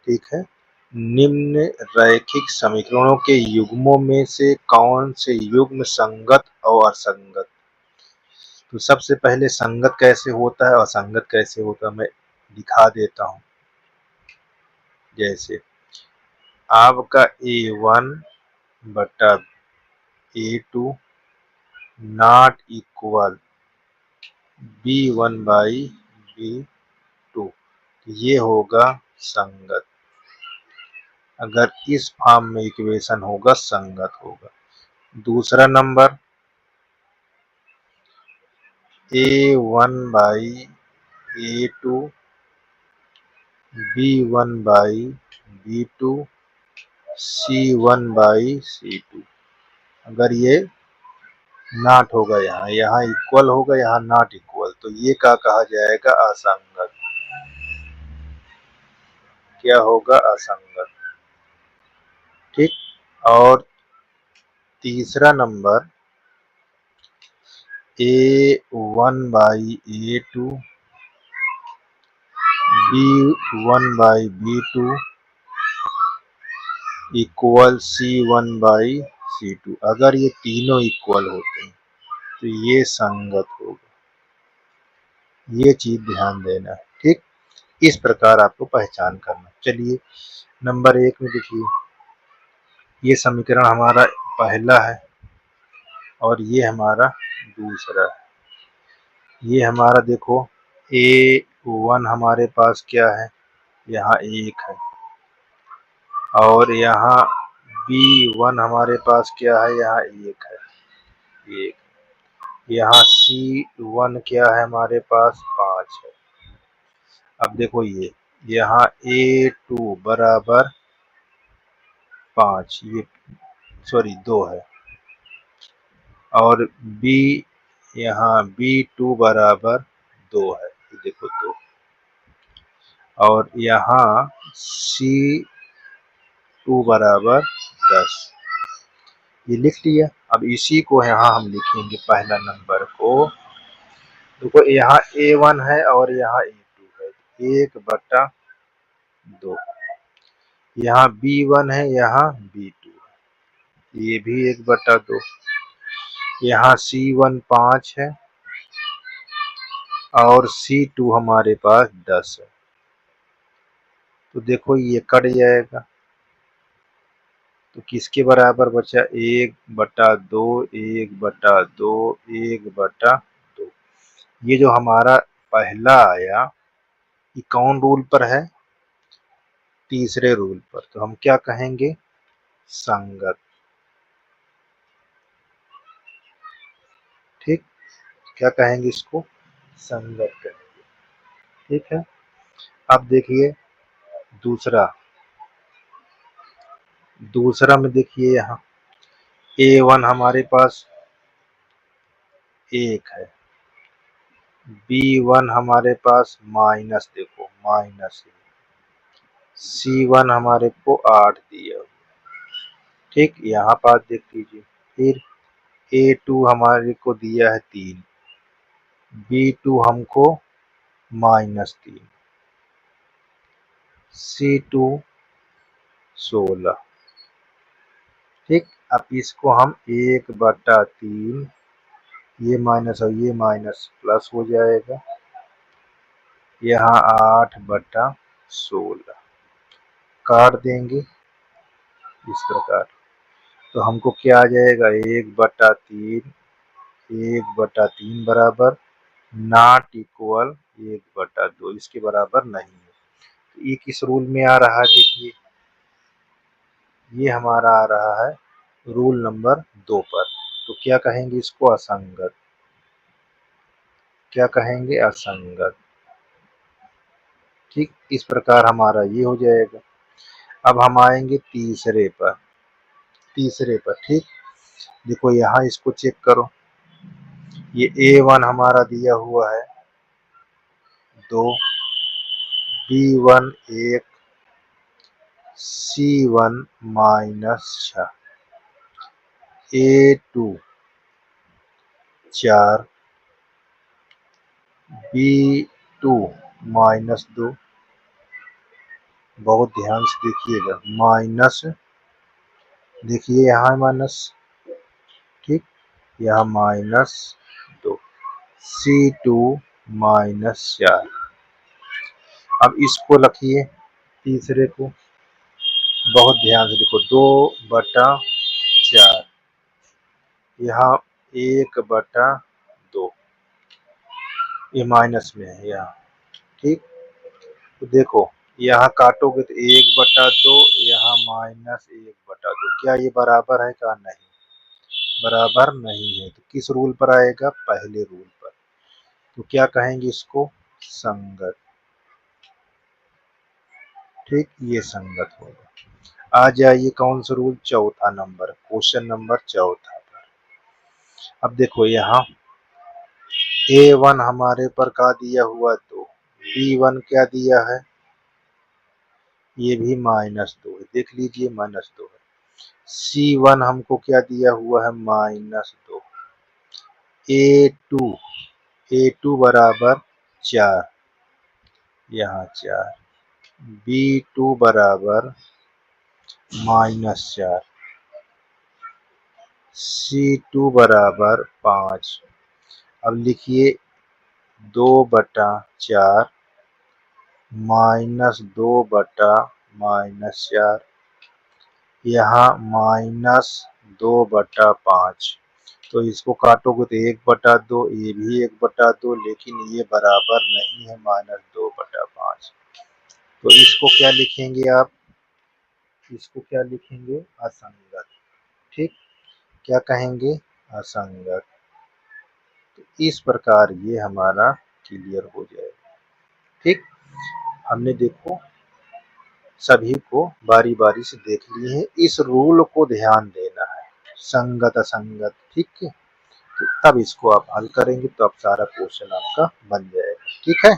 ठीक है। निम्न रैखिक समीकरणों के युग्मों में से कौन से युग्म संगत और असंगत। तो सबसे पहले संगत कैसे होता है और असंगत कैसे होता है मैं दिखा देता हूं। जैसे आपका A1 बटा A2 not equal B1 by B2, ये होगा संगत। अगर इस फॉर्म में इक्वेशन होगा संगत होगा। दूसरा number A1 by A2 B1 by B2 C1 by C2, अगर ये नॉट होगा यहाँ इक्वल होगा, यहाँ नॉट इक्वल, तो ये क्या कहा जाएगा असंगत। क्या होगा असंगत। ठीक। और तीसरा number A1 by A2 B1 by B2 equal C1 by C2, अगर ये तीनों इक्वल होते हैं तो ये संगत होगा। ये चीज ध्यान देना है। ठीक, इस प्रकार आपको पहचान करना। चलिए नंबर 1 में देखिए, ये समीकरण हमारा पहला है और ये हमारा दूसरा है। ये हमारा देखो A1 हमारे पास क्या है, यहाँ 1 है, और यहाँ B1 हमारे पास क्या है, यहाँ 1 है, 1। यहाँ C1 क्या है हमारे पास, 5 है। अब देखो ये यहाँ A2 बराबर 5, ये सॉरी 2 है, और यहाँ B2 बराबर 2 है, ये देखो 2, और यहाँ C2 बराबर 10, ये लिख लिया। अब इसी को यहाँ हम लिखेंगे पहला नंबर को। देखो यहाँ A1 है और यहाँ A2 है, 1/2। यहाँ B1 है, यहाँ B2 है, ये भी 1/2। यहाँ C1 5 है और C2 हमारे पास 10 है, तो देखो ये कट जाएगा, तो किसके बराबर बचा, 1/2, 1/2, 1/2। ये जो हमारा पहला आया ये कौन रूल पर है, तीसरे रूल पर, तो हम क्या कहेंगे, संगत। ठीक, क्या कहेंगे इसको, संगत कहेंगे। ठीक है। अब देखिए दूसरा में देखिए, यहाँ A1 हमारे पास 1 है, B1 हमारे पास माइनस, देखो माइनस, C1 हमारे को 8 दिया। ठीक, यहाँ बात देख लीजिए। फिर A2 हमारे को दिया है 3, B2 हमको -3, C2 16। ठीक, अब इसको हम 1/3, ये माइनस और ये माइनस प्लस हो जाएगा, यहाँ 8/16 काट देंगे इस प्रकार, तो हमको क्या आ जाएगा, 1/3, 1/3 बराबर नॉट इक्वल 1/2, इसके बराबर नहीं है। तो ये किस रूल में आ रहा है, देखिए ये हमारा आ रहा है रूल नंबर 2 पर, तो क्या कहेंगे इसको, असंगत। क्या कहेंगे, असंगत। ठीक, इस प्रकार हमारा ये हो जाएगा। अब हम आएंगे तीसरे पर। ठीक, देखो यहाँ इसको चेक करो, ये A1 हमारा दिया हुआ है 2, B1 1, C1 -6, A2 4, B2 -2, बहुत ध्यान से देखिएगा, माइनस, देखिए यहाँ माइनस, ठीक, यहाँ -2, C2 -4। अब इसको रखिए तीसरे को, बहुत ध्यान से देखो, 2/4, यहाँ 1/2, ये माइनस में है यहाँ, ठीक। तो देखो यहाँ काटोगे तो 1/2, यहाँ -1/2, क्या ये बराबर है क्या? नहीं, बराबर नहीं है। तो किस रूल पर आएगा? पहले रूल पर। तो क्या कहेंगे इसको? संगत, ठीक, ये संगत होगा। आ जाइए कौन सा रूल? चौथा नंबर, क्वेश्चन नंबर चौथा पर। अब देखो यहाँ A1 हमारे पर का दिया हुआ 2, B1 क्या दिया है? ये भी -2 है, देख लीजिए -2 है। C1 हमको क्या दिया हुआ है? -2। A2 बराबर 4, यहाँ 4। B2 बराबर -4, C2 बराबर 5। अब लिखिए 2/4 -2/-4, यहाँ -2/5। तो इसको काटोगे तो 1/2, ये भी 1/2, लेकिन ये बराबर नहीं है -2/5। तो इसको क्या लिखेंगे आप? इसको क्या लिखेंगे? असंगत, ठीक। क्या कहेंगे? असंगत। तो इस प्रकार ये हमारा क्लियर हो जाएगा, ठीक। हमने देखो सभी को बारी बारी से देख लिए हैं, इस रूल को ध्यान देना है, संगत असंगत, ठीक है। तो तब इसको आप हल करेंगे तो अब सारा क्वेश्चन आपका बन जाएगा, ठीक है।